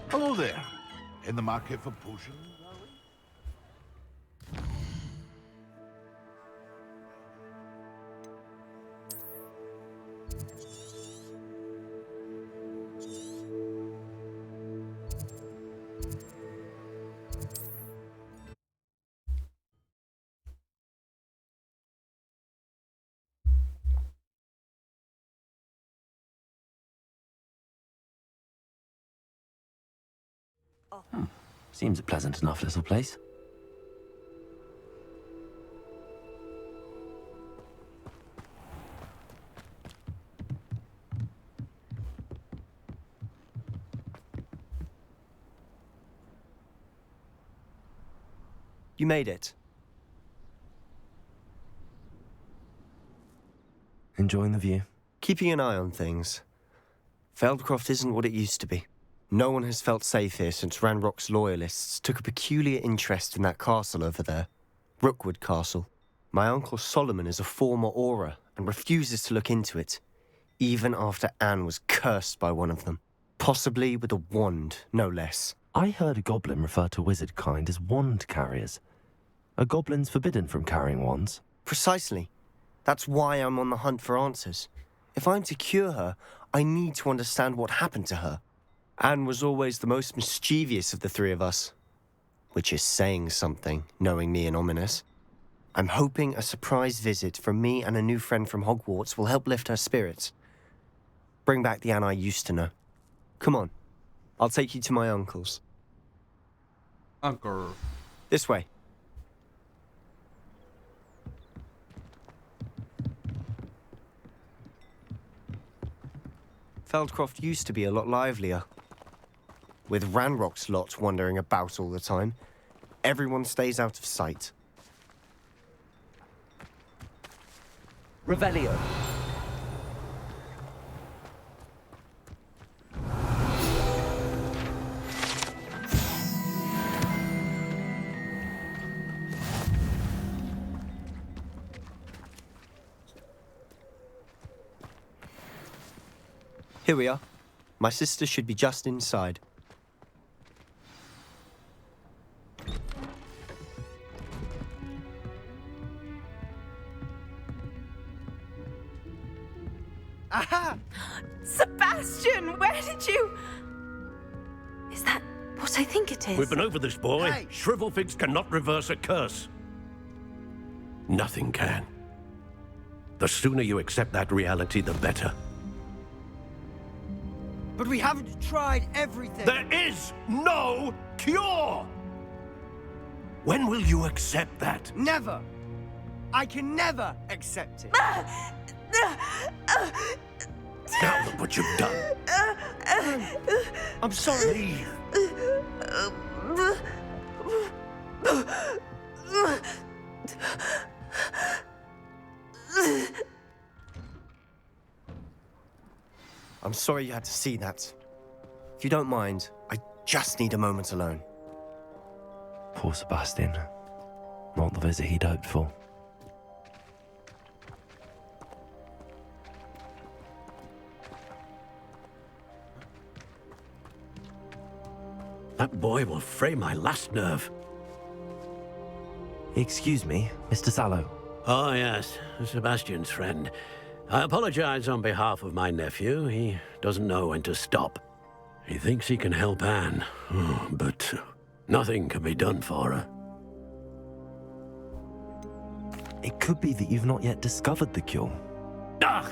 Hello there. In the market for potions, are we? Seems a pleasant enough little place. You made it. Enjoying the view? Keeping an eye on things. Feldcroft isn't what it used to be. No one has felt safe here since Ranrock's loyalists took a peculiar interest in that castle over there. Rookwood Castle. My uncle Solomon is a former Auror and refuses to look into it, even after Anne was cursed by one of them. Possibly with a wand, no less. I heard a goblin refer to wizard kind as wand carriers. Are goblins forbidden from carrying wands? Precisely. That's why I'm on the hunt for answers. If I'm to cure her, I need to understand what happened to her. Anne was always the most mischievous of the three of us. Which is saying something, knowing me and Ominous. I'm hoping a surprise visit from me and a new friend from Hogwarts will help lift her spirits. Bring back the Anne I used to know. Come on. I'll take you to my uncle's. Uncle. This way. Feldcroft used to be a lot livelier. With Ranrock's lot wandering about all the time, everyone stays out of sight. Revelio. Here we are. My sister should be just inside. Aha! Sebastian, where did you... Is that what I think it is? We've been over this, boy. Hey! Shrivelfigs cannot reverse a curse. Nothing can. The sooner you accept that reality, the better. But we haven't tried everything. There is no cure! When will you accept that? Never. I can never accept it. Now look what you've done. I'm sorry. Leave. I'm sorry you had to see that. If you don't mind, I just need a moment alone. Poor Sebastian. Not the visit he'd hoped for. That boy will fray my last nerve. Excuse me, Mr. Sallow. Oh, yes, Sebastian's friend. I apologize on behalf of my nephew. He doesn't know when to stop. He thinks he can help Anne, but nothing can be done for her. It could be that you've not yet discovered the cure. Ah,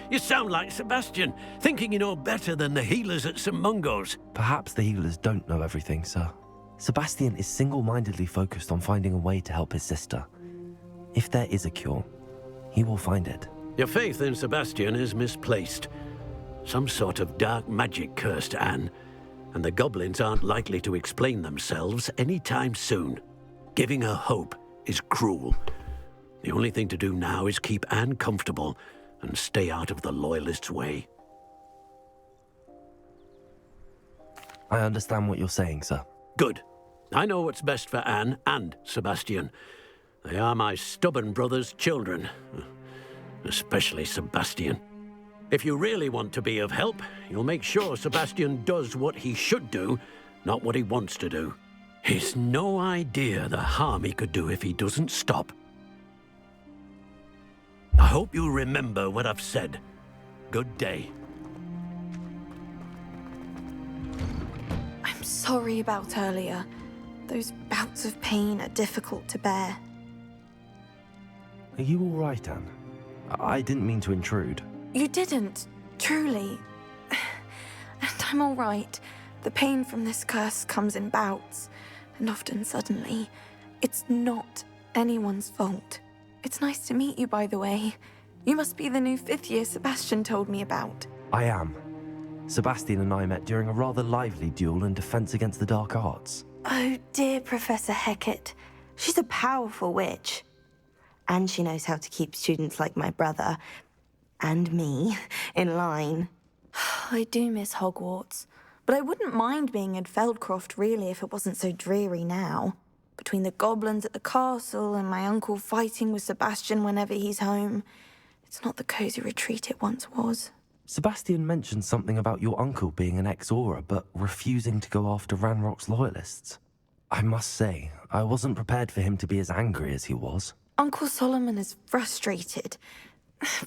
you sound like Sebastian, thinking you know better than the healers at St. Mungo's. Perhaps the healers don't know everything, sir. Sebastian is single-mindedly focused on finding a way to help his sister. If there is a cure, he will find it. Your faith in Sebastian is misplaced. Some sort of dark magic cursed Anne, and the goblins aren't likely to explain themselves anytime soon. Giving her hope is cruel. The only thing to do now is keep Anne comfortable and stay out of the Loyalists' way. I understand what you're saying, sir. Good. I know what's best for Anne and Sebastian. They are my stubborn brother's children. especially Sebastian. If you really want to be of help, you'll make sure Sebastian does what he should do, not what he wants to do. He's no idea the harm he could do if he doesn't stop. I hope you remember what I've said. Good day. I'm sorry about earlier. Those bouts of pain are difficult to bear. Are you all right, Anne? I didn't mean to intrude. You didn't, truly. And I'm all right. The pain from this curse comes in bouts, and often suddenly. It's not anyone's fault. It's nice to meet you, by the way. You must be the new 5th year Sebastian told me about. I am. Sebastian and I met during a rather lively duel in defense against the dark arts. Oh, dear Professor Hecat. She's a powerful witch. And she knows how to keep students like my brother, and me, in line. I do miss Hogwarts, but I wouldn't mind being in Feldcroft, really, if it wasn't so dreary now. Between the goblins at the castle and my uncle fighting with Sebastian whenever he's home, it's not the cozy retreat it once was. Sebastian mentioned something about your uncle being an ex-Auror, but refusing to go after Ranrock's loyalists. I must say, I wasn't prepared for him to be as angry as he was. Uncle Solomon is frustrated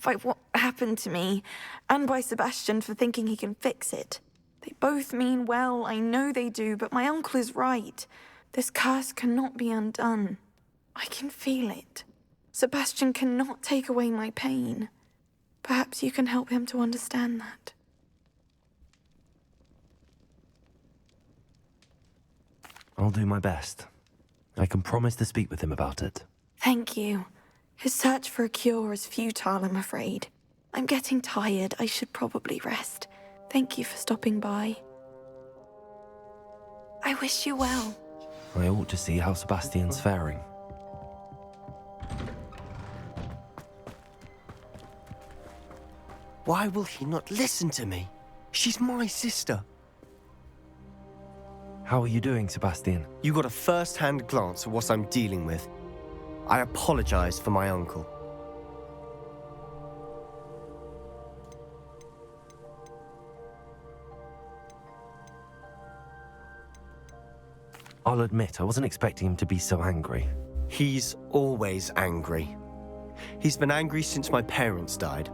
by what happened to me, and by Sebastian for thinking he can fix it. They both mean well, I know they do, but my uncle is right. This curse cannot be undone. I can feel it. Sebastian cannot take away my pain. Perhaps you can help him to understand that. I'll do my best. I can promise to speak with him about it. Thank you. His search for a cure is futile, I'm afraid. I'm getting tired. I should probably rest. Thank you for stopping by. I wish you well. I ought to see how Sebastian's faring. Why will he not listen to me? She's my sister. How are you doing, Sebastian? You got a first-hand glance at what I'm dealing with. I apologize for my uncle. I'll admit, I wasn't expecting him to be so angry. He's always angry. He's been angry since my parents died.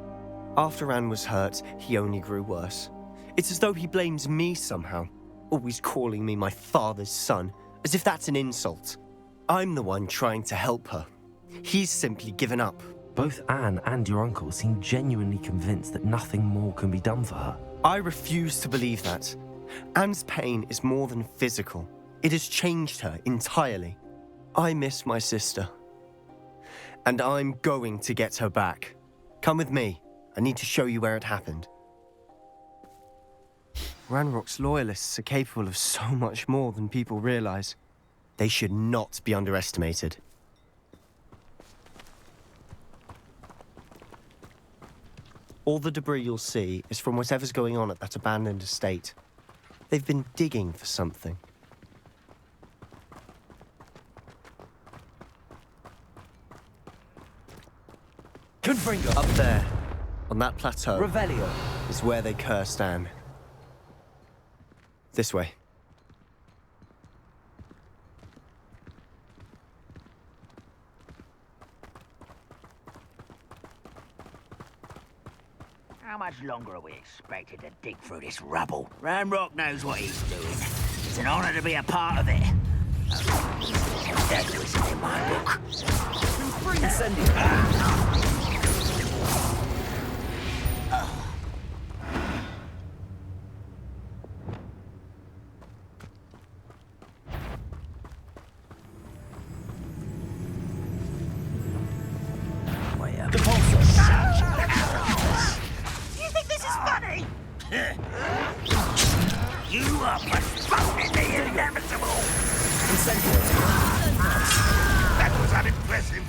After Anne was hurt, he only grew worse. It's as though he blames me somehow, always calling me my father's son, as if that's an insult. I'm the one trying to help her. He's simply given up. Both Anne and your uncle seem genuinely convinced that nothing more can be done for her. I refuse to believe that. Anne's pain is more than physical. It has changed her entirely. I miss my sister. And I'm going to get her back. Come with me. I need to show you where it happened. Ranrock's loyalists are capable of so much more than people realize. They should not be underestimated. All the debris you'll see is from whatever's going on at that abandoned estate. They've been digging for something. Confringo. Up there, on that plateau, Revelio. is where they cursed Anne. This way. How much longer are we expected to dig through this rubble? Ranrock knows what he's doing. It's an honor to be a part of it. That wasn't in my book. You think this is funny? You are postponing the inevitable. That was unimpressive.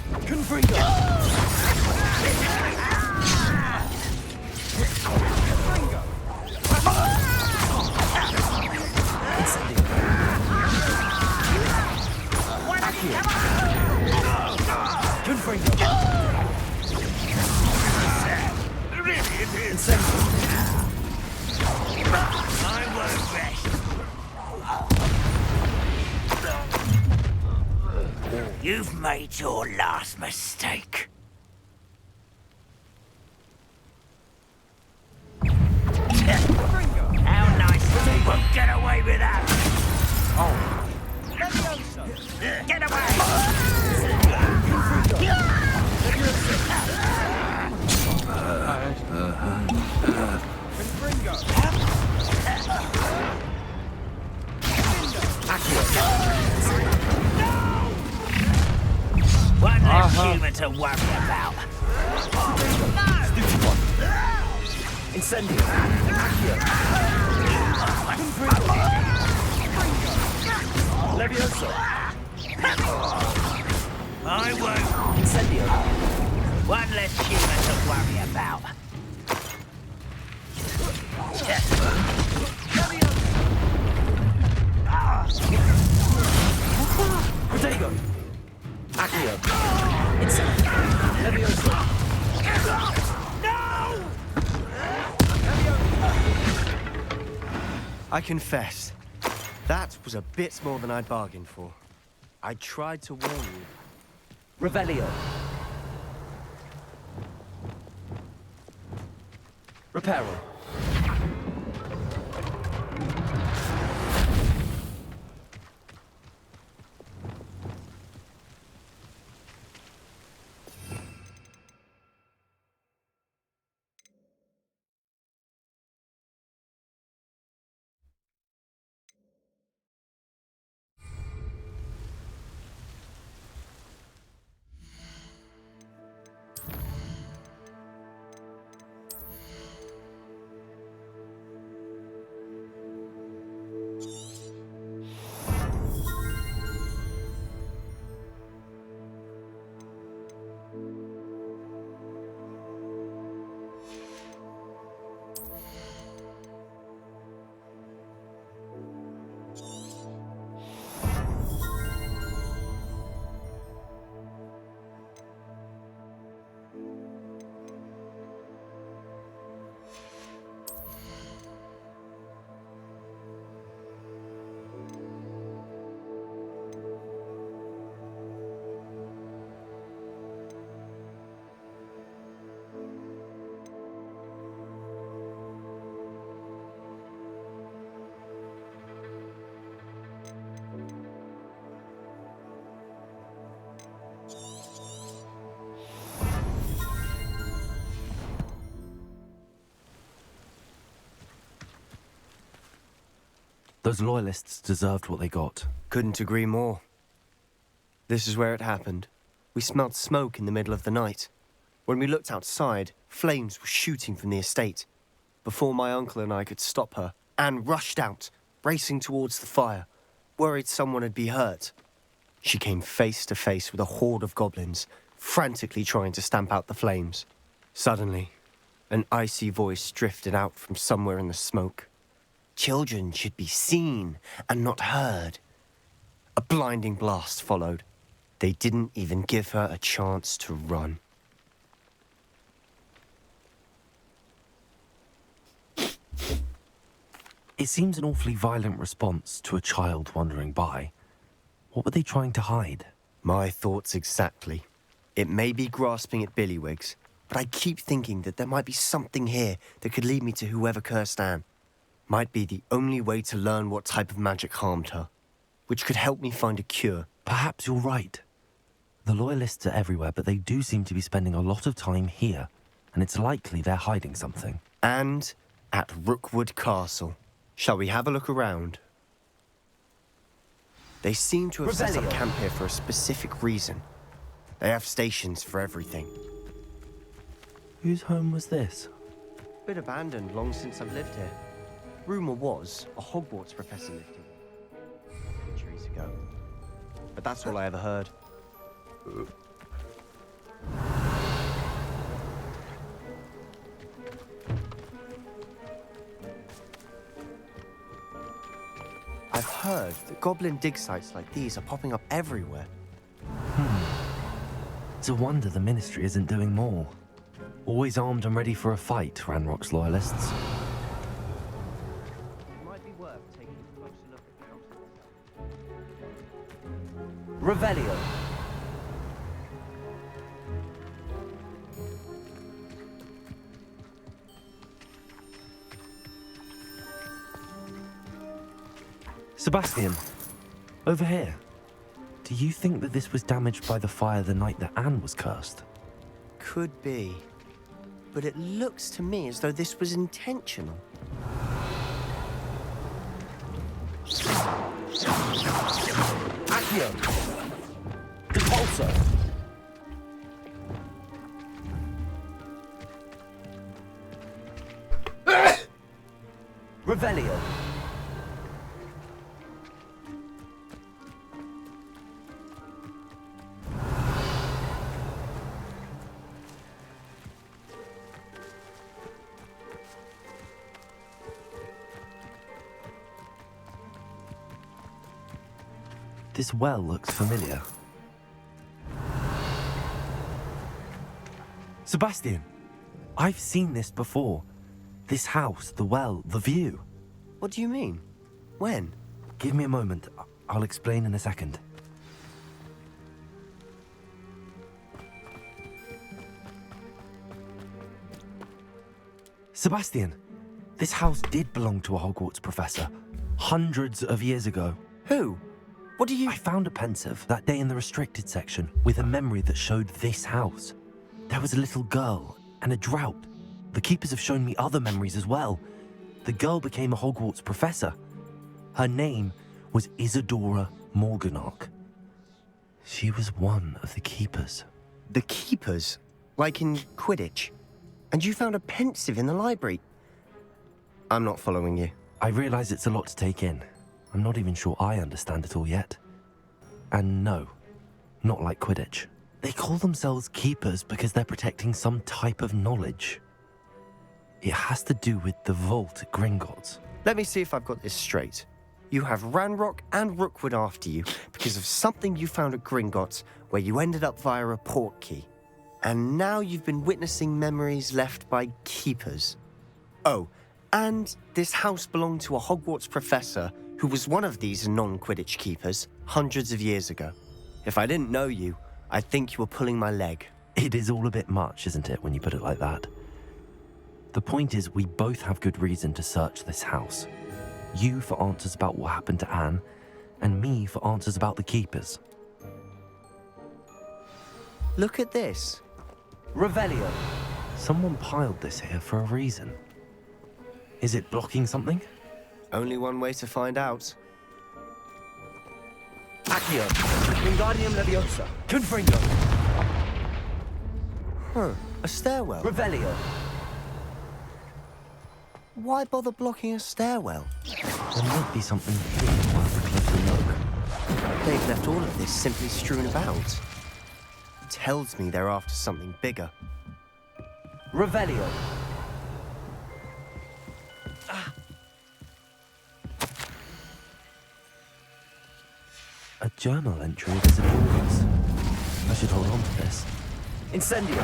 You've made your last mistake. How nice you won't get away with that! Oh. Levioso! Get away! One less human to worry about. Incendio! Levioso! I won't. Incendio! One less human to worry about. Protego! Accio! Incendio! Levioso! I confess, that was a bit more than I'd bargained for. I tried to warn you. Revelio! Reparo! Those loyalists deserved what they got. Couldn't agree more. This is where it happened. We smelled smoke in the middle of the night. When we looked outside, flames were shooting from the estate. Before my uncle and I could stop her, Anne rushed out, racing towards the fire, worried someone had been hurt. She came face to face with a horde of goblins, frantically trying to stamp out the flames. Suddenly, an icy voice drifted out from somewhere in the smoke. Children should be seen and not heard. A blinding blast followed. They didn't even give her a chance to run. It seems an awfully violent response to a child wandering by. What were they trying to hide? My thoughts exactly. It may be grasping at Billywigs, but I keep thinking that there might be something here that could lead me to whoever cursed Anne. Might be the only way to learn what type of magic harmed her, which could help me find a cure. Perhaps you're right. The loyalists are everywhere, but they do seem to be spending a lot of time here, and it's likely they're hiding something. And at Rookwood Castle. Shall we have a look around? They seem to have set up camp here for a specific reason. They have stations for everything. Whose home was this? Bit abandoned long since I've lived here. Rumour was a Hogwarts professor lived here centuries ago. But that's all I ever heard. I've heard that goblin dig sites like these are popping up everywhere. It's a wonder the Ministry isn't doing more. Always armed and ready for a fight, Ranrock's loyalists. It might be worth taking a closer look at the house. Revelio! Sebastian, over here. Do you think that this was damaged by the fire the night that Anne was cursed? Could be. But it looks to me as though this was intentional. Accio! Repulsor! Revelio! This well looks familiar. Sebastian, I've seen this before. This house, the well, the view. What do you mean? When? Give me a moment. I'll explain in a second. Sebastian, this house did belong to a Hogwarts professor hundreds of years ago. Who? What do you... I found a pensive that day in the restricted section with a memory that showed this house. There was a little girl and a drought. The keepers have shown me other memories as well. The girl became a Hogwarts professor. Her name was Isadora Morganach. She was one of the keepers. The keepers? Like in Quidditch? And you found a pensive in the library? I'm not following you. I realize it's a lot to take in. I'm not even sure I understand it all yet. And no, not like Quidditch. They call themselves keepers because they're protecting some type of knowledge. It has to do with the vault at Gringotts. Let me see if I've got this straight. You have Ranrock and Rookwood after you because of something you found at Gringotts where you ended up via a portkey. And now you've been witnessing memories left by keepers. Oh, and this house belonged to a Hogwarts professor who was one of these non-Quidditch keepers hundreds of years ago. If I didn't know you, I'd think you were pulling my leg. It is all a bit much, isn't it, when you put it like that? The point is, we both have good reason to search this house. You for answers about what happened to Anne, and me for answers about the keepers. Look at this. Revelio! Someone piled this here for a reason. Is it blocking something? Only one way to find out. Accio! Wingardium Leviosa! Confringo! Huh, a stairwell. Revelio! Why bother blocking a stairwell? There might be something here worth a closer look. They've left all of this simply strewn about. It tells me they're after something bigger. Revelio! A journal entry of Isadora's. I should hold on to this. Incendio!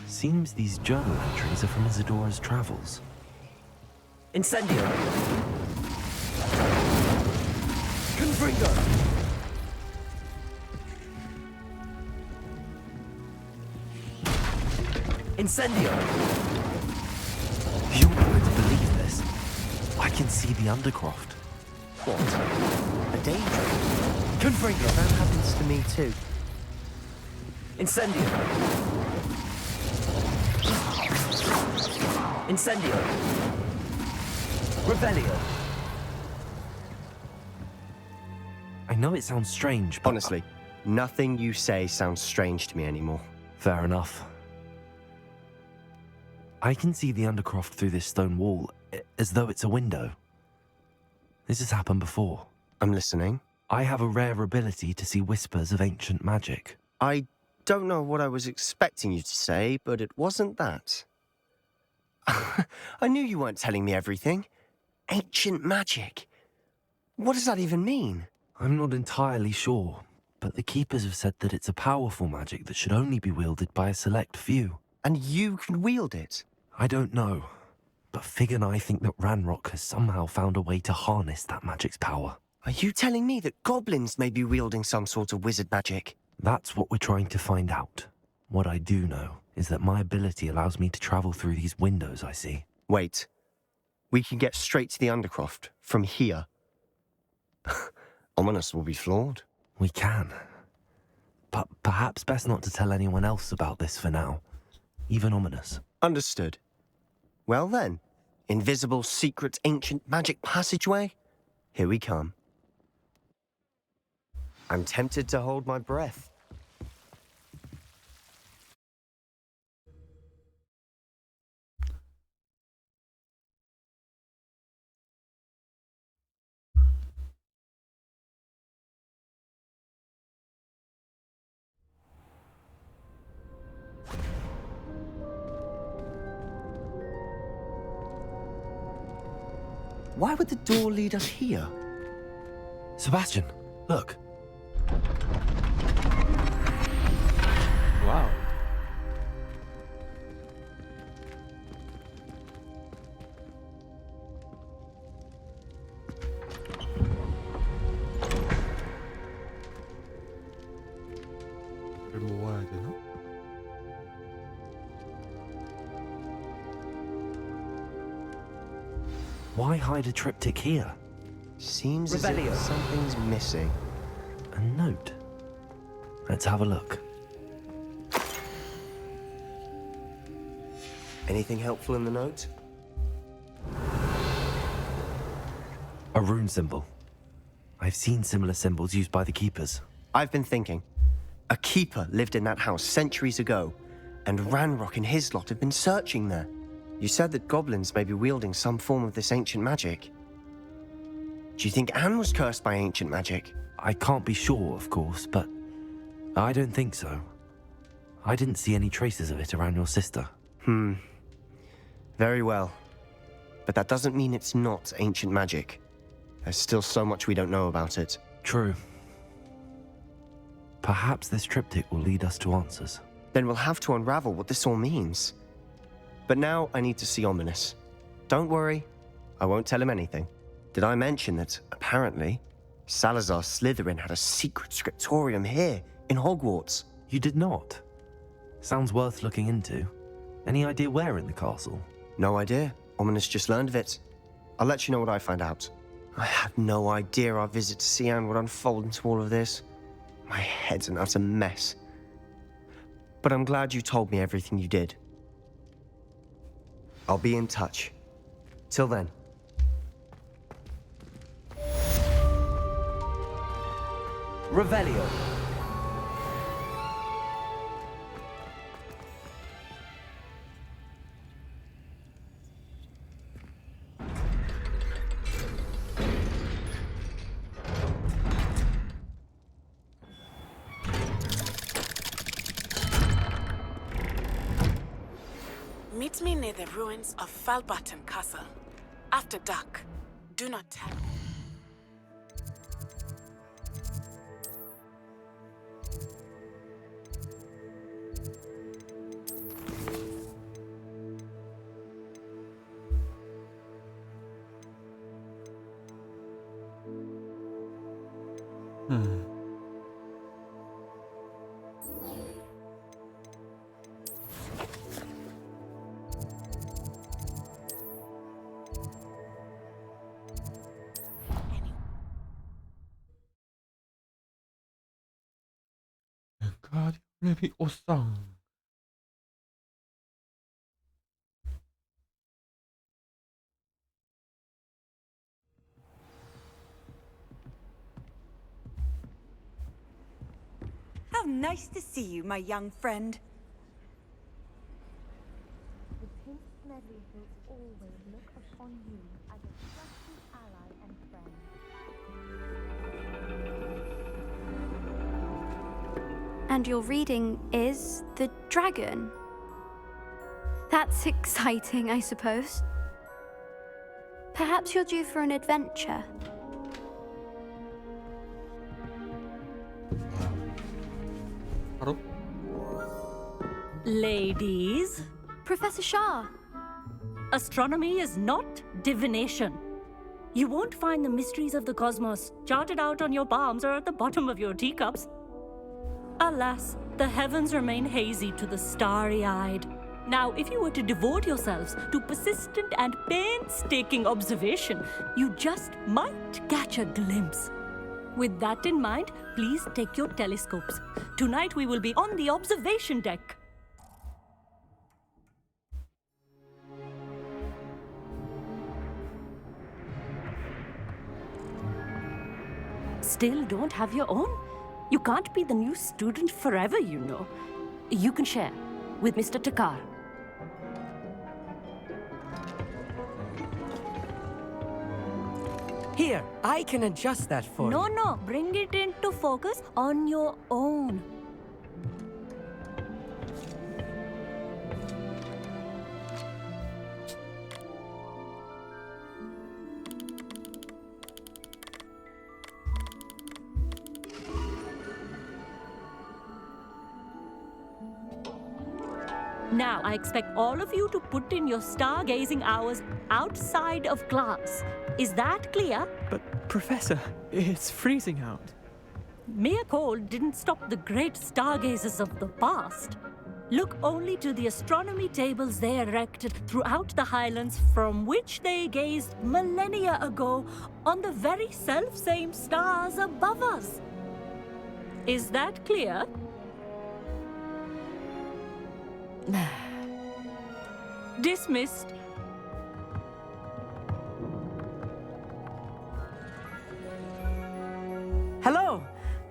Seems these journal entries are from Isadora's travels. Incendio! Confringo! Incendio! You're not going to believe this. I can see the Undercroft. What? A daydream? Confringo! That happens to me too. Incendio! Incendio! Revelio! I know it sounds strange, but... Honestly, nothing you say sounds strange to me anymore. Fair enough. I can see the Undercroft through this stone wall, as though it's a window. This has happened before. I'm listening. I have a rare ability to see whispers of ancient magic. I don't know what I was expecting you to say, but it wasn't that. I knew you weren't telling me everything. Ancient magic. What does that even mean? I'm not entirely sure, but the Keepers have said that it's a powerful magic that should only be wielded by a select few. And you can wield it? I don't know, but Fig and I think that Ranrock has somehow found a way to harness that magic's power. Are you telling me that goblins may be wielding some sort of wizard magic? That's what we're trying to find out. What I do know is that my ability allows me to travel through these windows I see. Wait. We can get straight to the Undercroft from here. Ominous will be floored. We can. But perhaps best not to tell anyone else about this for now. Even Ominous. Understood. Well then, invisible, secret, ancient magic passageway? Here we come. I'm tempted to hold my breath. Why would the door lead us here? Sebastian, look. Wow. 이걸 모아야 되나? Why hide a triptych here? Seems as if something's missing. A note. Let's have a look. Anything helpful in the note? A rune symbol. I've seen similar symbols used by the keepers. I've been thinking. A keeper lived in that house centuries ago, and Ranrock and his lot have been searching there. You said that goblins may be wielding some form of this ancient magic. Do you think Anne was cursed by ancient magic? I can't be sure, of course, but I don't think so. I didn't see any traces of it around your sister. Very well. But that doesn't mean it's not ancient magic. There's still so much we don't know about it. True. Perhaps this triptych will lead us to answers. Then we'll have to unravel what this all means. But now I need to see Ominous. Don't worry, I won't tell him anything. Did I mention that, apparently, Salazar Slytherin had a secret scriptorium here, in Hogwarts? You did not? Sounds worth looking into. Any idea where in the castle? No idea. Ominous just learned of it. I'll let you know what I find out. I had no idea our visit to Cian would unfold into all of this. My head's an utter mess. But I'm glad you told me everything you did. I'll be in touch. Till then. Revelio. Meet me near the ruins of Falbaton Castle. After dark. Do not tell. 레비오상. How nice to see you, my young friend. The Prince Medley will always look upon you as a trusted ally and friend. And your reading is The Dragon. That's exciting, I suppose. Perhaps you're due for an adventure. 바로? Ladies, Professor Shah. astronomy is not divination. You won't find the mysteries of the cosmos charted out on your palms or at the bottom of your teacups. Alas, the heavens remain hazy to the starry-eyed. Now, if you were to devote yourselves to persistent and painstaking observation, you just might catch a glimpse. With that in mind, please take your telescopes. Tonight we will be on the observation deck. Still don't have your own? You can't be the new student forever, you know. You can share with Mr. Takar. Here, I can adjust that for you. No, bring it into focus on your own. Now, I expect all of you to put in your stargazing hours outside of class. Is that clear? But, Professor, it's freezing out. Mere cold didn't stop the great stargazers of the past. Look only to the astronomy tables they erected throughout the highlands from which they gazed millennia ago on the very self-same stars above us. Is that clear? Dismissed. Hello.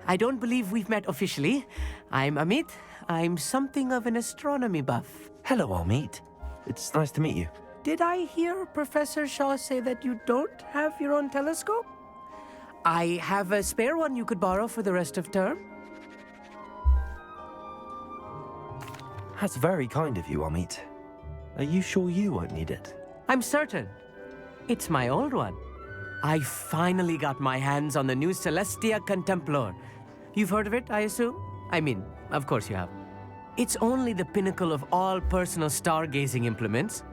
I don't believe we've met officially. I'm Amit. I'm something of an astronomy buff. Hello, Amit. It's nice to meet you. Did I hear Professor Shaw say that you don't have your own telescope? I have a spare one you could borrow for the rest of term. That's very kind of you, Amit. Are you sure you won't need it? I'm certain. It's my old one. I finally got my hands on the new Celestia Contemplar. You've heard of it, I assume? I mean, of course you have. It's only the pinnacle of all personal stargazing implements.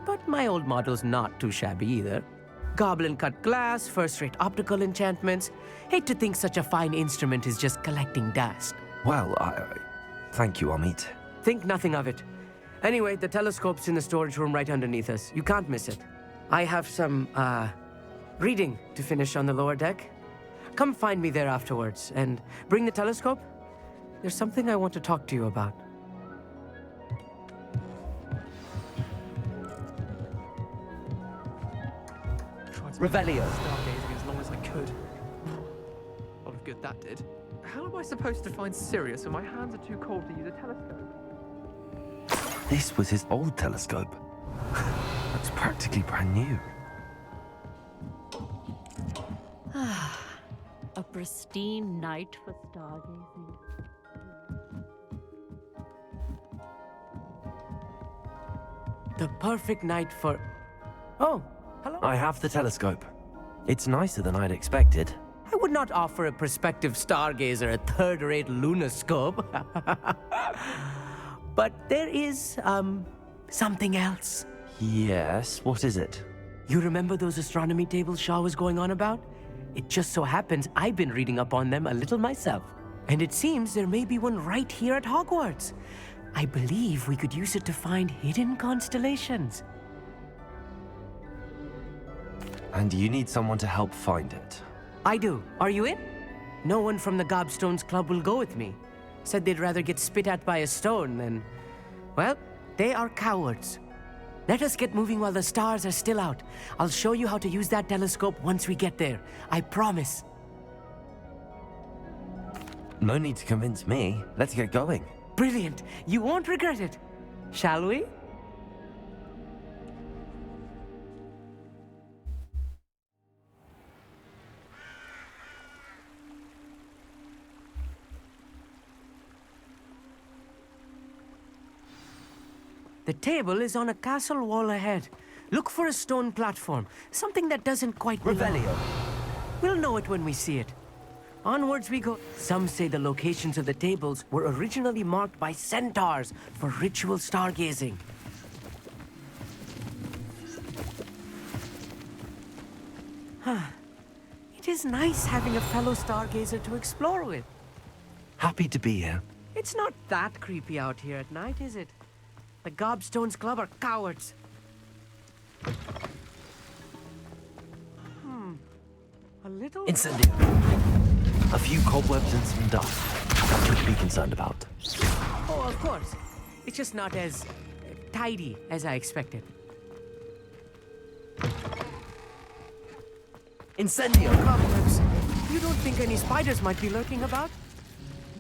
But my old model's not too shabby either. Goblin-cut glass, first-rate optical enchantments. Hate to think such a fine instrument is just collecting dust. Well, thank you, Amit. Think nothing of it. Anyway, the telescope's in the storage room right underneath us. You can't miss it. I have some, reading to finish on the lower deck. Come find me there afterwards, and bring the telescope. There's something I want to talk to you about. Revelio. Stargazing as long as I could. A lot of good that did. How am I supposed to find Sirius when my hands are too cold to use a telescope? This was his old telescope. Looks practically brand new. A pristine night for stargazing. The perfect night for... Oh, hello. I have the telescope. It's nicer than I'd expected. I would not offer a prospective stargazer a third-rate lunoscope. But there is, something else. Yes, what is it? You remember those astronomy tables Shaw was going on about? It just so happens I've been reading up on them a little myself. And it seems there may be one right here at Hogwarts. I believe we could use it to find hidden constellations. And you need someone to help find it. I do. Are you in? No one from the Gobstones Club will go with me. Said they'd rather get spit at by a stone than... Well, they are cowards. Let us get moving while the stars are still out. I'll show you how to use that telescope once we get there. I promise. No need to convince me. Let's get going. Brilliant. You won't regret it. Shall we? The table is on a castle wall ahead. Look for a stone platform, something that doesn't quite Revelio. We'll know it when we see it. Onwards we go. Some say the locations of the tables were originally marked by centaurs for ritual stargazing. It is nice having a fellow stargazer to explore with. Happy to be here. It's not that creepy out here at night, is it? The Gobstones Club are cowards. A little... Incendio. A few cobwebs and some dust. Nothing to be concerned about. Oh, of course. It's just not as tidy as I expected. Incendio! Cobwebs. You don't think any spiders might be lurking about?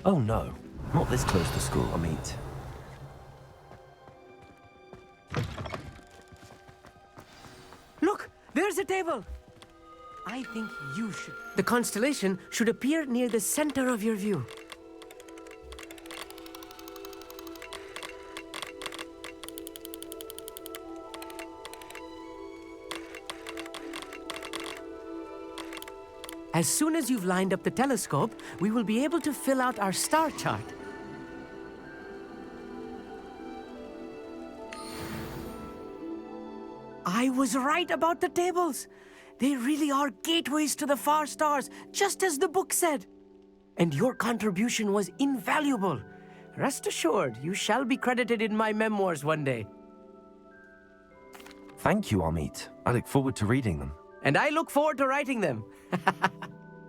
Oh no, not this close to school, I mean. Look, there's a table. I think you should. The constellation should appear near the center of your view. As soon as you've lined up the telescope, we will be able to fill out our star chart. I was right about the tables. They really are gateways to the far stars, just as the book said. And your contribution was invaluable. Rest assured, you shall be credited in my memoirs one day. Thank you, Amit. I look forward to reading them. And I look forward to writing them.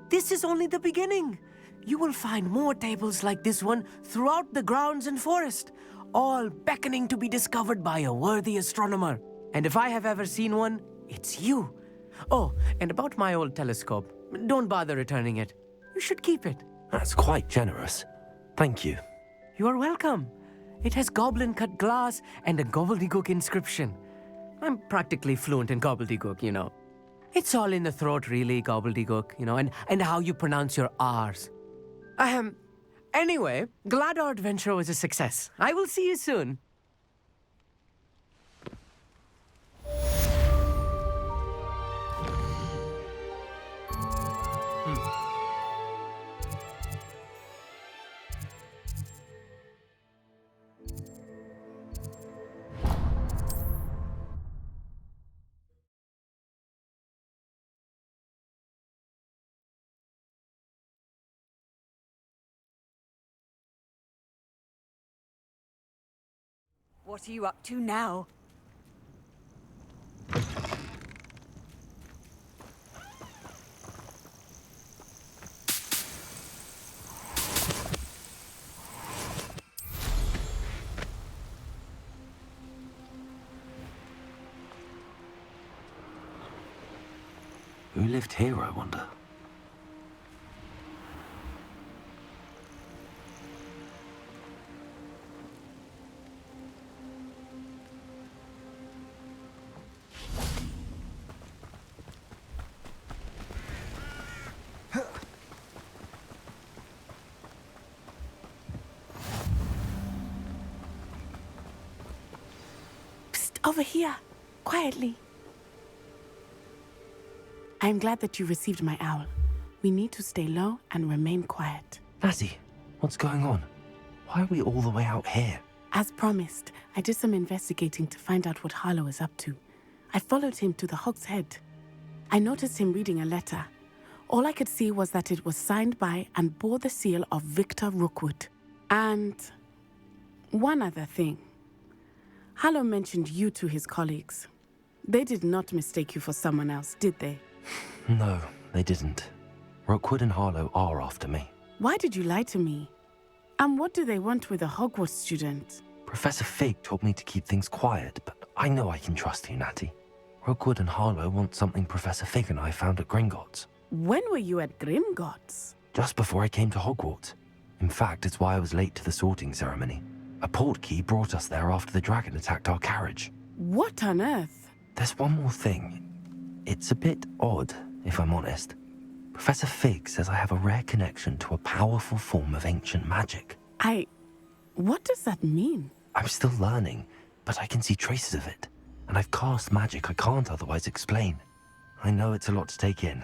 This is only the beginning. You will find more tables like this one throughout the grounds and forest, all beckoning to be discovered by a worthy astronomer. And if I have ever seen one, it's you. Oh, and about my old telescope, don't bother returning it. You should keep it. That's quite generous. Thank you. You are welcome. It has goblin-cut glass and a gobbledygook inscription. I'm practically fluent in gobbledygook, you know. It's all in the throat, really, gobbledygook, you know, and how you pronounce your R's. Anyway, glad our adventure was a success. I will see you soon. What are you up to now? Who lived here, I wonder? Over here, quietly. I'm glad that you received my owl. We need to stay low and remain quiet. Natty, what's going on? Why are we all the way out here? As promised, I did some investigating to find out what Harlow is up to. I followed him to the Hog's Head. I noticed him reading a letter. All I could see was that it was signed by and bore the seal of Victor Rookwood. And one other thing. Harlow mentioned you to his colleagues. They did not mistake you for someone else, did they? No, they didn't. Rookwood and Harlow are after me. Why did you lie to me? And what do they want with a Hogwarts student? Professor Fig told me to keep things quiet, but I know I can trust you, Natty. Rookwood and Harlow want something Professor Fig and I found at Gringotts. When were you at Gringotts? Just before I came to Hogwarts. In fact, it's why I was late to the sorting ceremony. A portkey brought us there after the dragon attacked our carriage. What on earth? There's one more thing. It's a bit odd, if I'm honest. Professor Fig says I have a rare connection to a powerful form of ancient magic. What does that mean? I'm still learning, but I can see traces of it. And I've cast magic I can't otherwise explain. I know it's a lot to take in.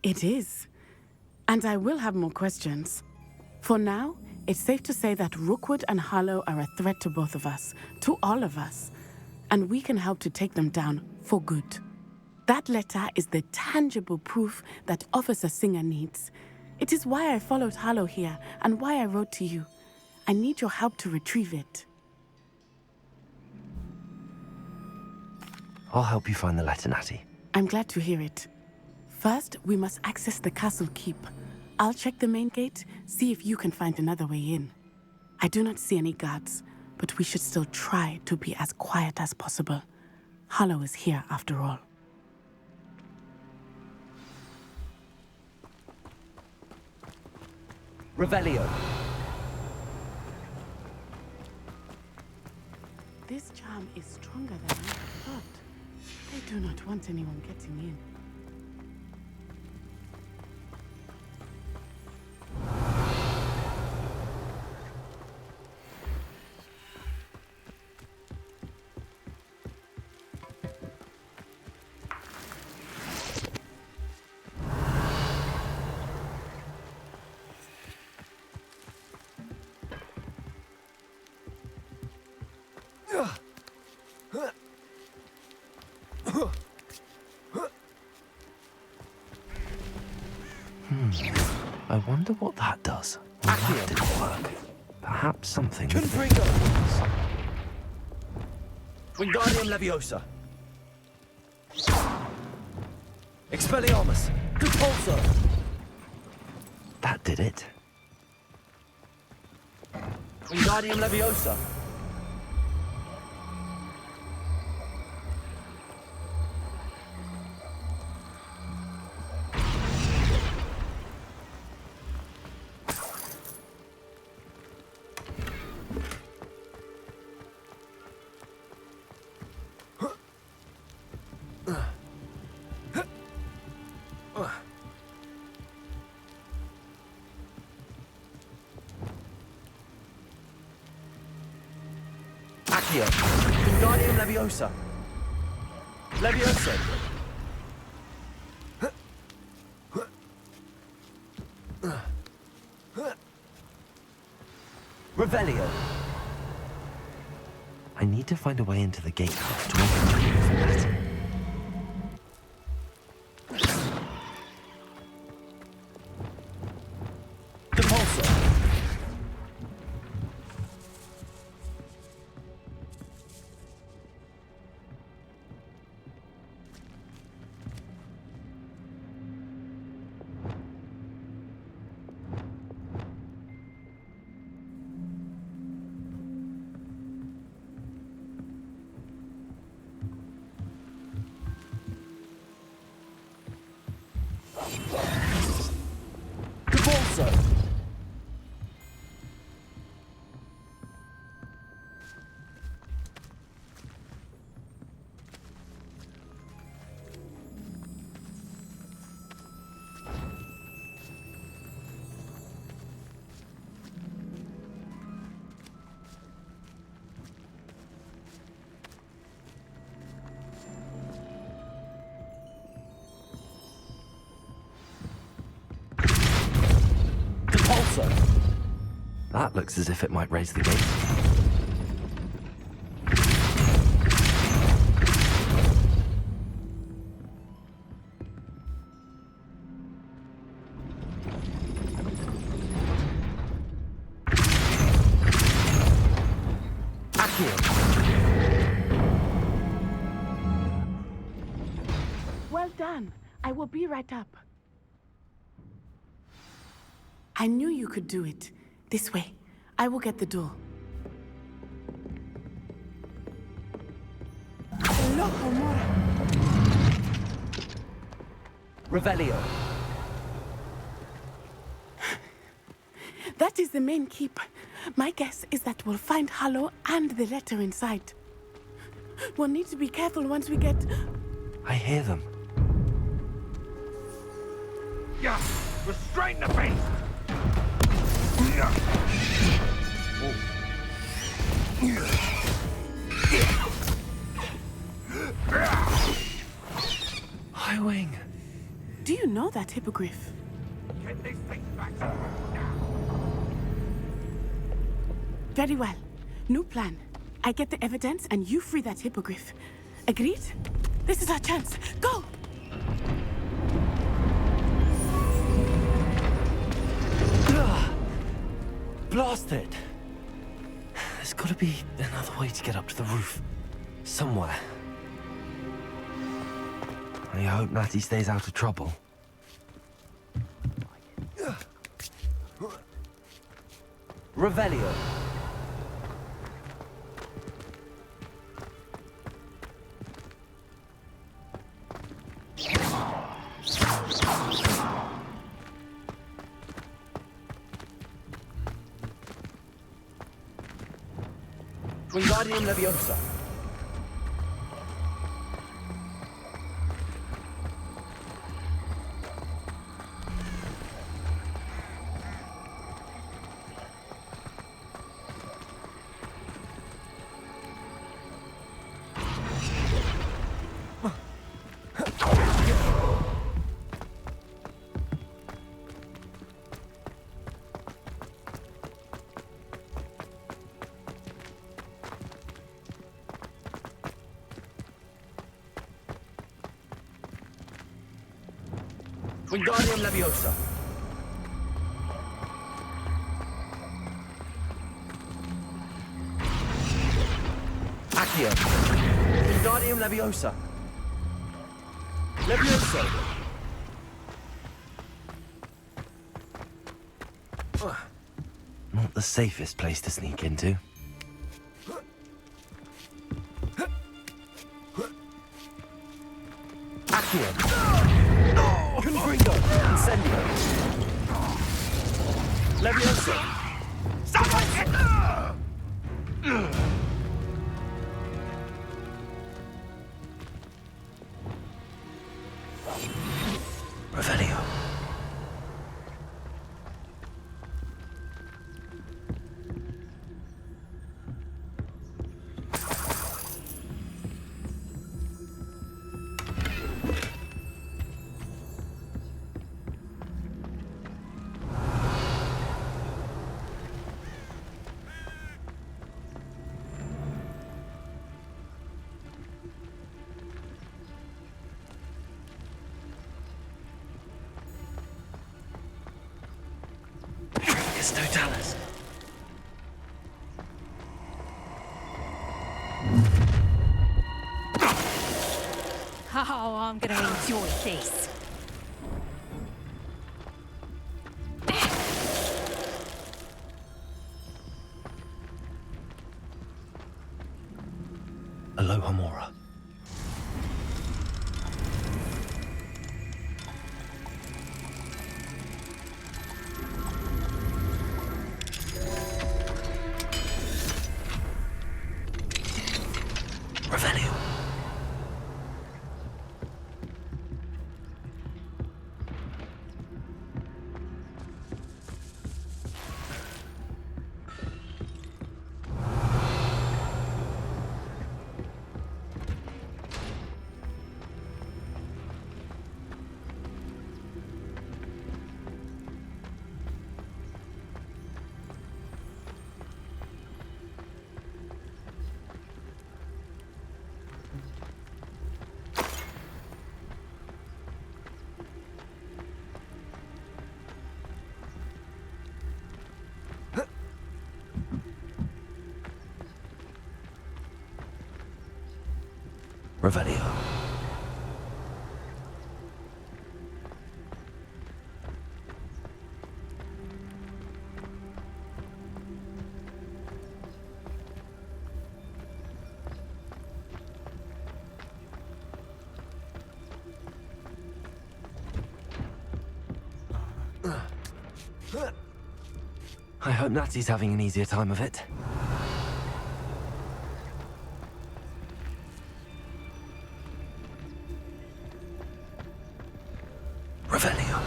It is. And I will have more questions. For now, it's safe to say that Rookwood and Harlow are a threat to both of us, to all of us. And we can help to take them down for good. That letter is the tangible proof that Officer Singer needs. It is why I followed Harlow here and why I wrote to you. I need your help to retrieve it. I'll help you find the letter, Natty. I'm glad to hear it. First, we must access the castle keep. I'll check the main gate, see if you can find another way in. I do not see any guards, but we should still try to be as quiet as possible. Harlow is here after all. Revelio. This charm is stronger than I thought. They do not want anyone getting in. I wonder what that does. Well, that didn't work. Perhaps something... Wingardium Leviosa. Expelliarmus. Repulsor. That did it. Wingardium Leviosa. Wingardium Leviosa. Leviosa. Revelio. I need to find a way into the gatehouse to open the door for Natty. That looks as if it might raise the gate. Well done. I will be right up. I knew you could do it. This way. I will get the door. Revelio. That is the main keep. My guess is that we'll find Harlow and the letter inside. We'll need to be careful once we get... I hear them. Yeah, restrain the beast! High Wing. Do you know that hippogriff? Get these things back. Very well. New plan. I get the evidence and you free that hippogriff. Agreed? This is our chance. Go! blasted! There's got to be another way to get up to the roof. Somewhere. I hope Natty stays out of trouble. Revelio. Wingardium Leviosa. Wingardium Leviosa. Accio. Wingardium Leviosa. Leviosa. Not the safest place to sneak into. Accio. Confringo. Incendio. Leviosa. Revelio. Totalis. Oh, I'm gonna enjoy this. Aloha Mora. Revelio. Revelio. I hope Natty's having an easier time of it. Revelio.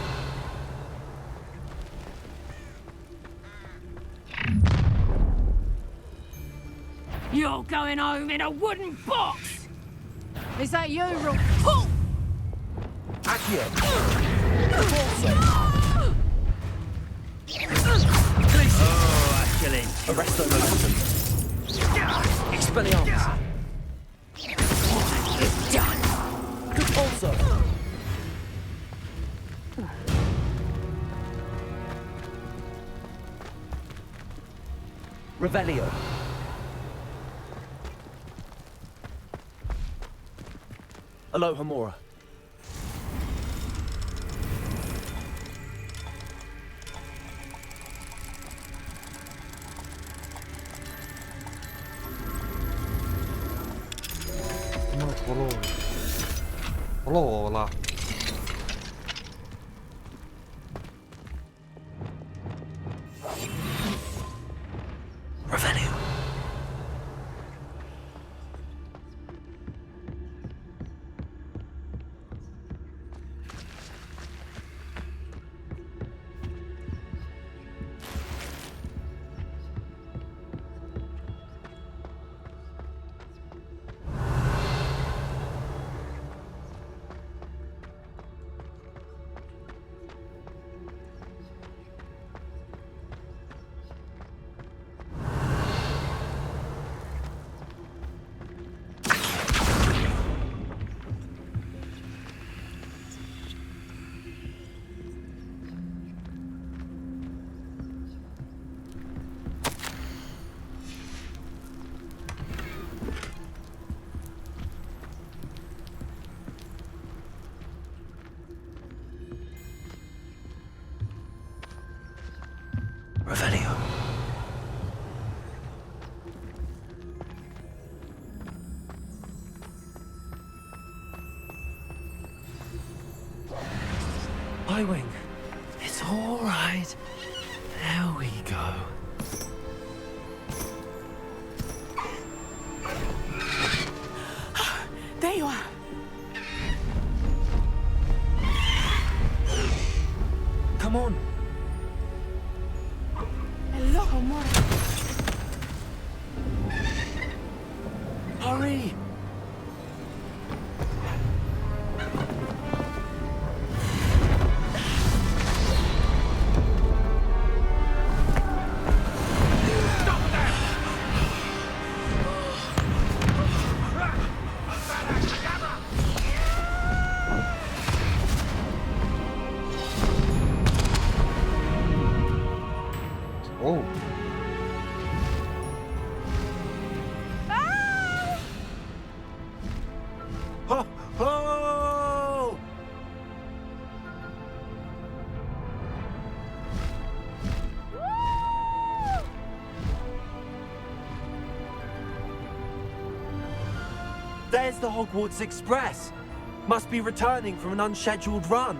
You're going home in a wooden box! Is that you, Pull! Accio. Oh, excellent. Arresto Momentum. Expelliarmus. You've done. Good also. Revelio. Aloha Mora. 정말 더러워라. Revelio. Revelio. Highwing. It's all right. There we go. There you are. Come on. Aloha Mora. Hurry. Oh. Ho, ho! There's the Hogwarts Express. Must be returning from an unscheduled run.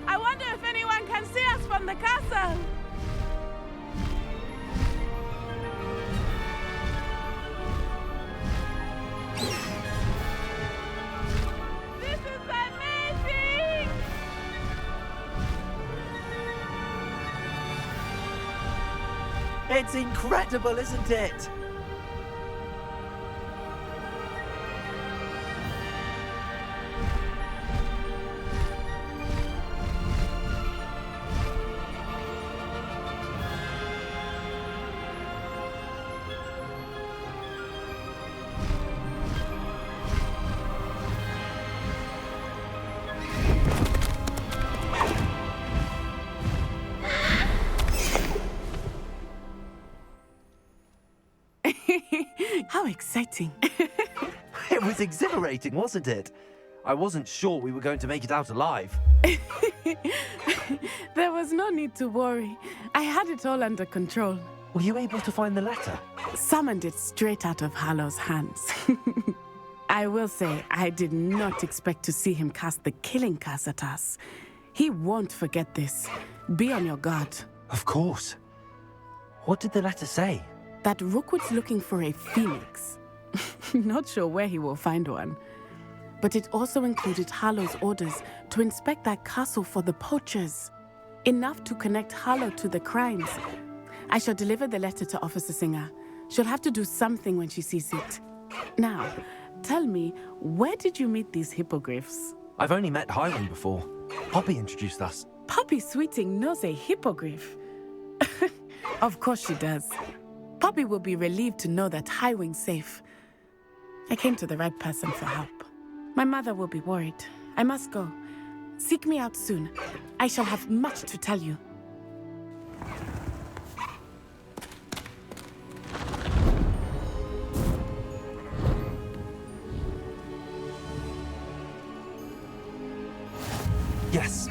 I wonder if anyone can see us from the castle. This is amazing! It's incredible, isn't it? How exciting. It was exhilarating, wasn't it? I wasn't sure we were going to make it out alive. There was no need to worry. I had it all under control. Were you able to find the letter? Summoned it straight out of Harlow's hands. I will say, I did not expect to see him cast the killing curse at us. He won't forget this. Be on your guard. Of course. What did the letter say? That Rookwood's looking for a phoenix. Not sure where he will find one. but it also included Harlow's orders to inspect that castle for the poachers. Enough to connect Harlow to the crimes. I shall deliver the letter to Officer Singer. She'll have to do something when she sees it. Now, tell me, where did you meet these hippogriffs? I've only met Highwing before. Poppy introduced us. Poppy Sweeting knows a hippogriff. Of course she does. Poppy will be relieved to know that Highwing's safe. I came to the right person for help. My mother will be worried. I must go. Seek me out soon. I shall have much to tell you. Yes.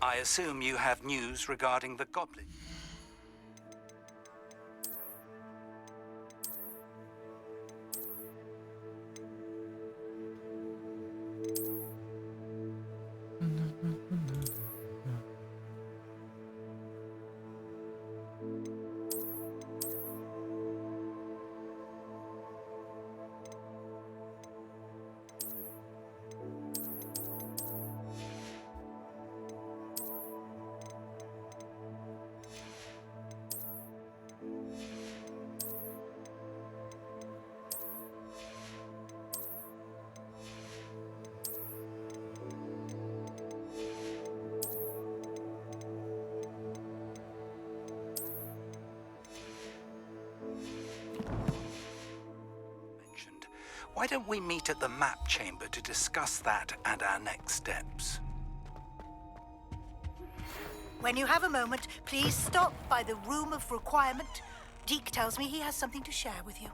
I assume you have news regarding the goblin. Why don't we meet at the map chamber to discuss that and our next steps? When you have a moment, please stop by the Room of Requirement. Deke tells me he has something to share with you.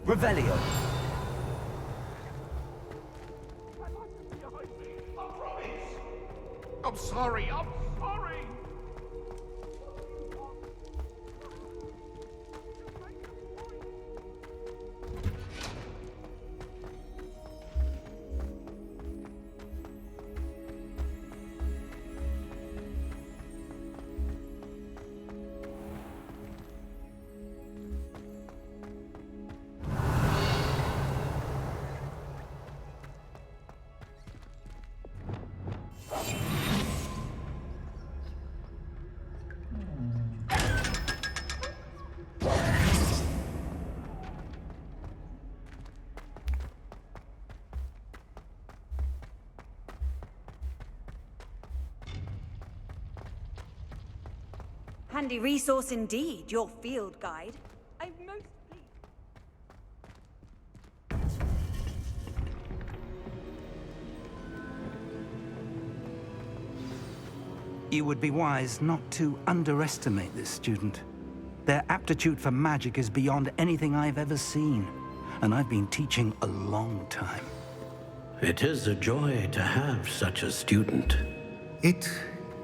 Revelio. I'm sorry, I'm sorry! Handy resource indeed, your field guide. I'm most pleased. You would be wise not to underestimate this student. Their aptitude for magic is beyond anything I've ever seen, and I've been teaching a long time. It is a joy to have such a student. It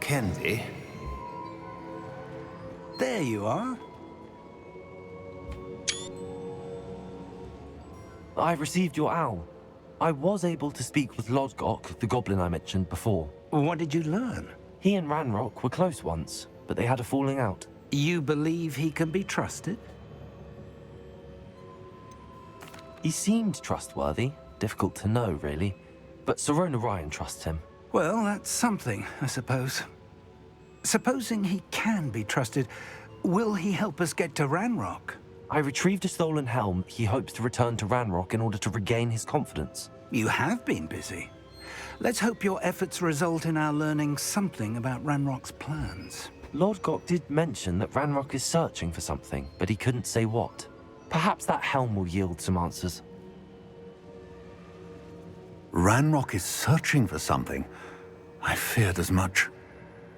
can be. There you are. I've received your owl. I was able to speak with Lodgok, the goblin I mentioned before. What did you learn? He and Ranrock were close once, but they had a falling out. You believe he can be trusted? He seemed trustworthy. Difficult to know, really. But Sirona Ryan trusts him. Well, that's something, I suppose. Supposing he can be trusted, will he help us get to Ranrock? I retrieved a stolen helm. He hopes to return to Ranrock in order to regain his confidence. You have been busy. Let's hope your efforts result in our learning something about Ranrock's plans. Lord Gok did mention that Ranrock is searching for something, but he couldn't say what. Perhaps that helm will yield some answers. Ranrock is searching for something? I feared as much.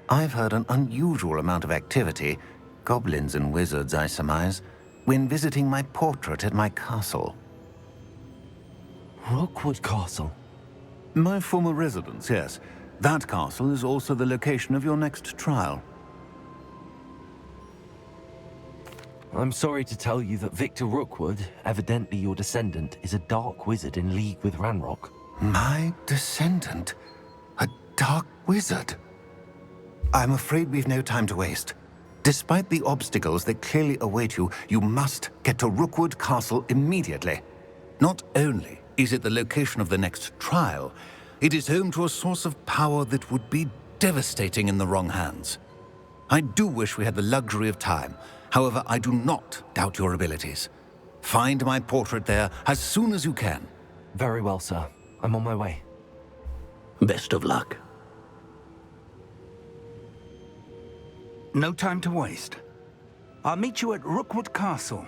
I've heard an unusual amount of activity, goblins and wizards, I surmise, when visiting my portrait at my castle. Rookwood Castle? My former residence, yes. That castle is also the location of your next trial. I'm sorry to tell you that Victor Rookwood, evidently your descendant, is a dark wizard in league with Ranrock. My descendant? A dark wizard? I'm afraid we've no time to waste. Despite the obstacles that clearly await you, you must get to Rookwood Castle immediately. Not only is it the location of the next trial, it is home to a source of power that would be devastating in the wrong hands. I do wish we had the luxury of time. However, I do not doubt your abilities. Find my portrait there as soon as you can. Very well, sir. I'm on my way. Best of luck. No time to waste. I'll meet you at Rookwood Castle.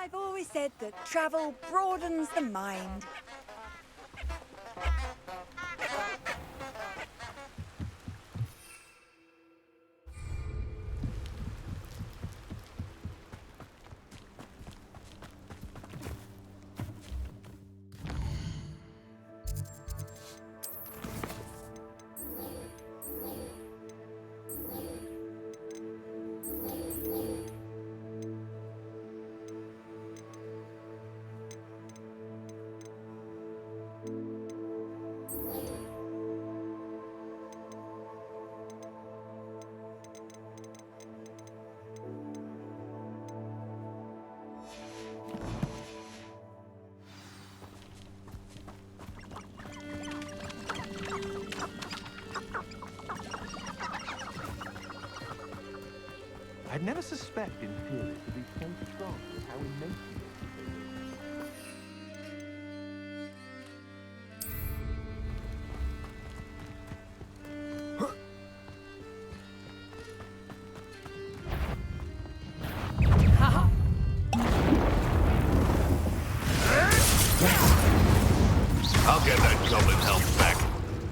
I've always said that travel broadens the mind. I'd never suspect inferiors to be so strong with how emaciated they were. I'll get that goblin's health back.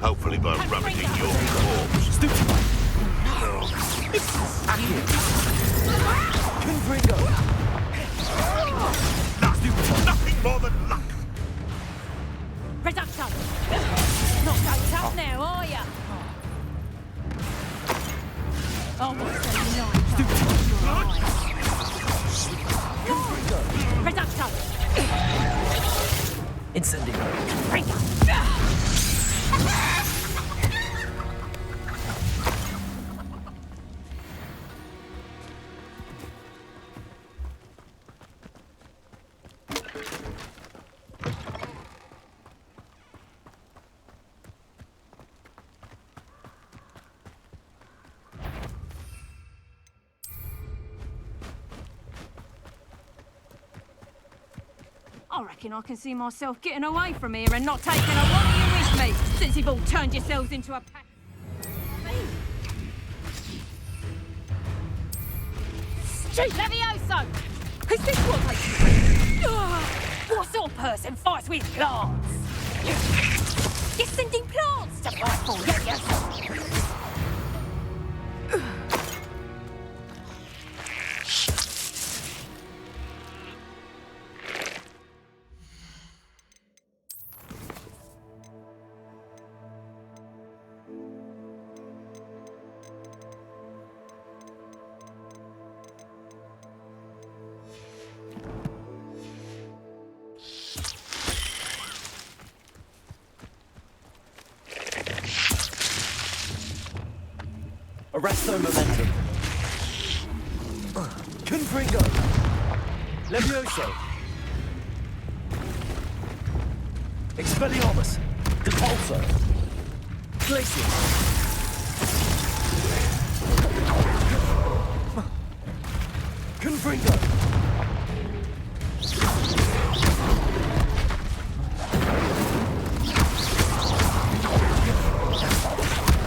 Hopefully by rummaging your corpse. Nothing more than luck. Reduction! Not so tough now, are ya? Oh, what's the Reduction! Incendio. I reckon I can see myself getting away from here and not taking a lot of you with me, since you've all turned yourselves into a pack. Levioso! Is this what they do? What sort of person fights with plants? You're sending plants to fight for, Levioso! Arresto momentum. Confringo. Levioso. Expelliarmus. Depulso. Glacius. Confringo.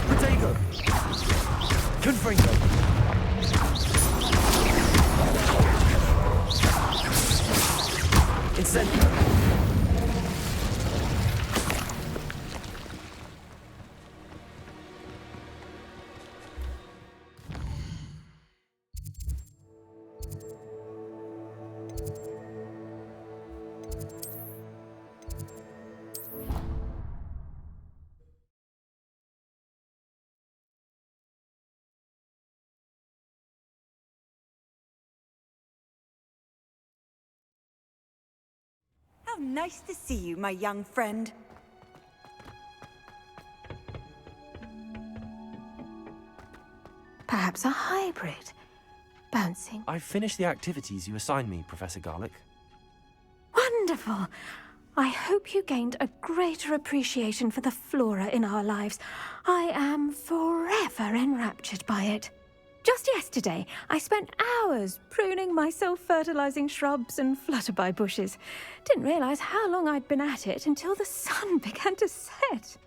Protego. Confringo. Incendio. How nice to see you, my young friend. Perhaps a hybrid. Bouncing. I've finished the activities you assigned me, Professor Garlick. Wonderful. I hope you gained a greater appreciation for the flora in our lives. I am forever enraptured by it. Just yesterday, I spent hours pruning my self-fertilizing shrubs and flutterby bushes. Didn't realize how long I'd been at it until the sun began to set.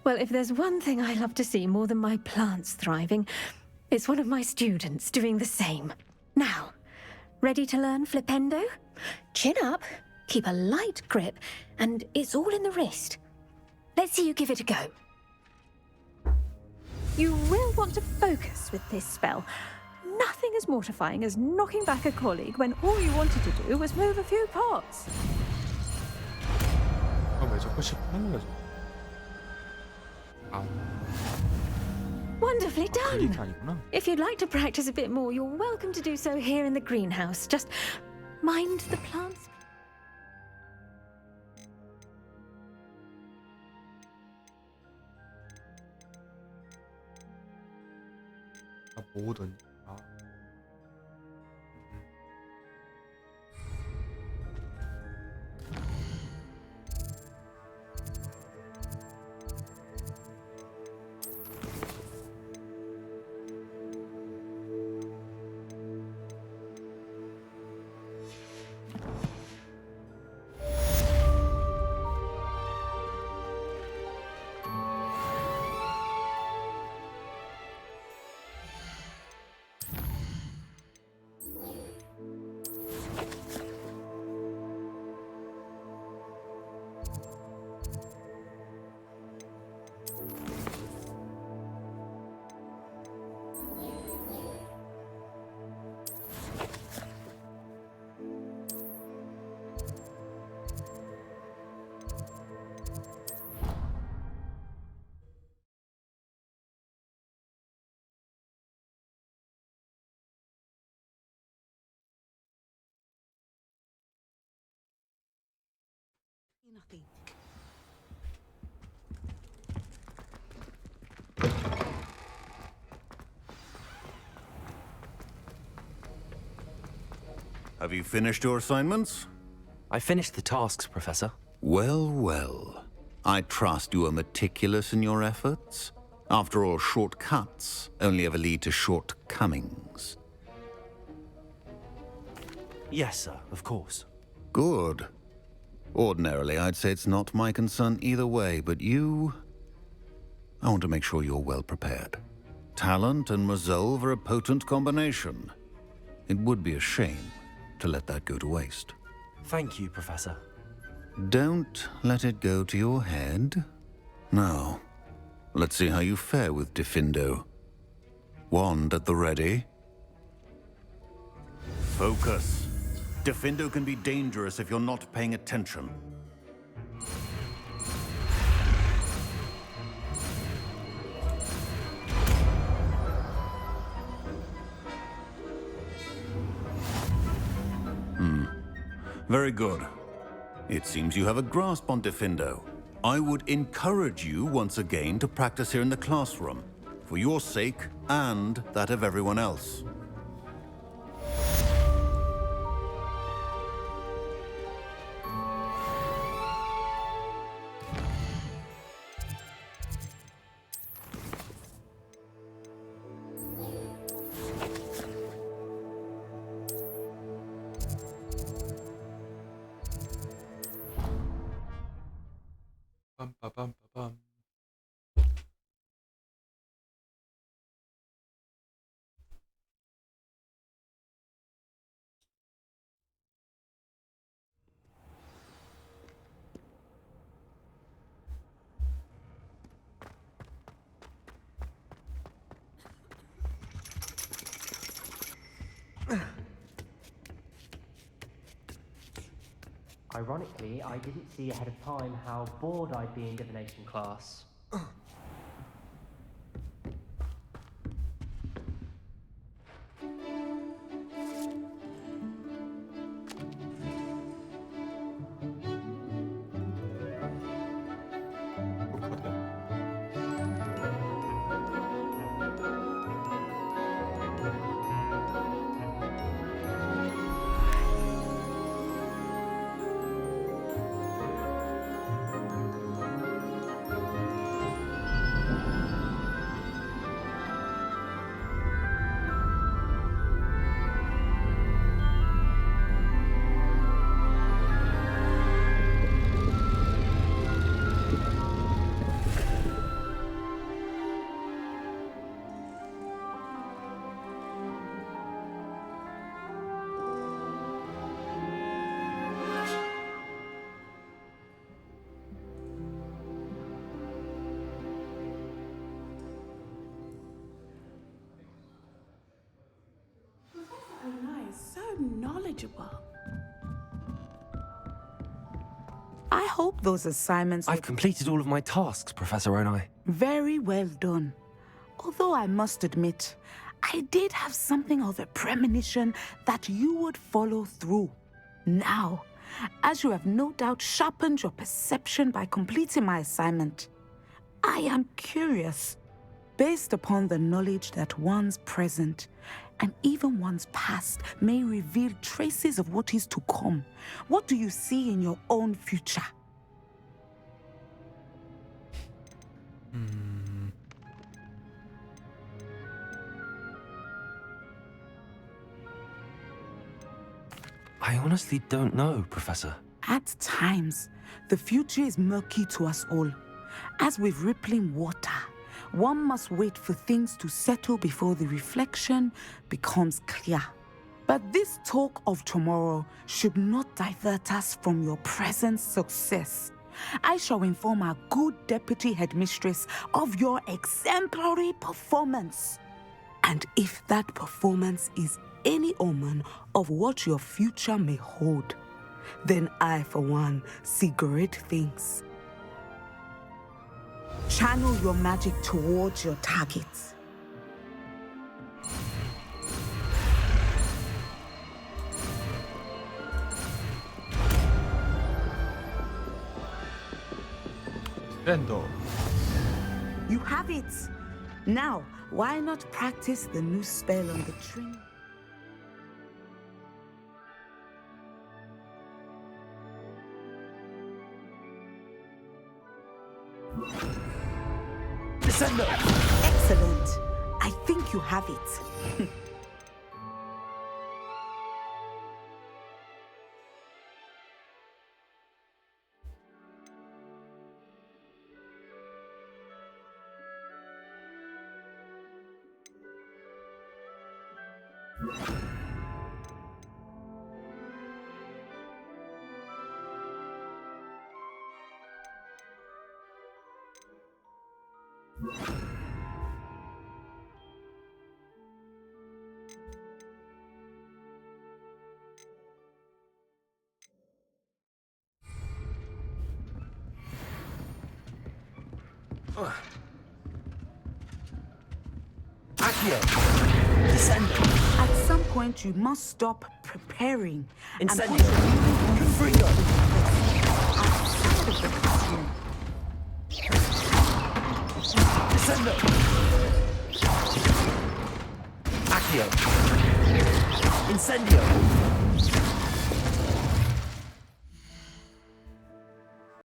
Well, if there's one thing I love to see more than my plants thriving, it's one of my students doing the same. Now, ready to learn flipendo? Chin up, keep a light grip, and it's all in the wrist. Let's see you give it a go. You will want to focus with this spell. Nothing as mortifying as knocking back a colleague when all you wanted to do was move a few pots. 왜 자꾸 실패하는 거죠? 아, Wonderfully 그게 done. 아니구나. If you'd like to practice a bit more, you're welcome to do so here in the greenhouse. Just mind the plants. 아, 뭐든. 아. Nothing. Have you finished your assignments? I finished the tasks, Professor. Well, well. I trust you are meticulous in your efforts. After all, shortcuts only ever lead to shortcomings. Yes, sir, of course. Good. Ordinarily, I'd say it's not my concern either way, but you... I want to make sure you're well prepared. Talent and resolve are a potent combination. It would be a shame to let that go to waste. Thank you, Professor. Don't let it go to your head. Now, let's see how you fare with Diffindo. Wand at the ready. Focus. Diffindo can be dangerous if you're not paying attention. Very good. It seems you have a grasp on Diffindo. I would encourage you once again to practice here in the classroom, for your sake and that of everyone else. Bum, ba, bum, ba, bum. Ironically, I didn't see ahead of time how bored I'd be in divination class. Knowledgeable. I hope those assignments... I've completed all of my tasks, Professor Onai. Very well done. Although I must admit, I did have something of a premonition that you would follow through. Now, as you have no doubt sharpened your perception by completing my assignment, I am curious, based upon the knowledge that one's present and even one's past may reveal traces of what is to come. What do you see in your own future? I honestly don't know, Professor. At times, the future is murky to us all. As with rippling water, one must wait for things to settle before the reflection becomes clear. But this talk of tomorrow should not divert us from your present success. I shall inform our good deputy headmistress of your exemplary performance. And if that performance is any omen of what your future may hold, then I, for one, see great things. Channel your magic towards your targets. Rendo. You have it. Now, why not practice the new spell on the string? Descendo! Excellent. I think you have it. Accio! Descendo! At some point, you must stop preparing. Incendio! Confringo! Descendo! Accio! Incendio!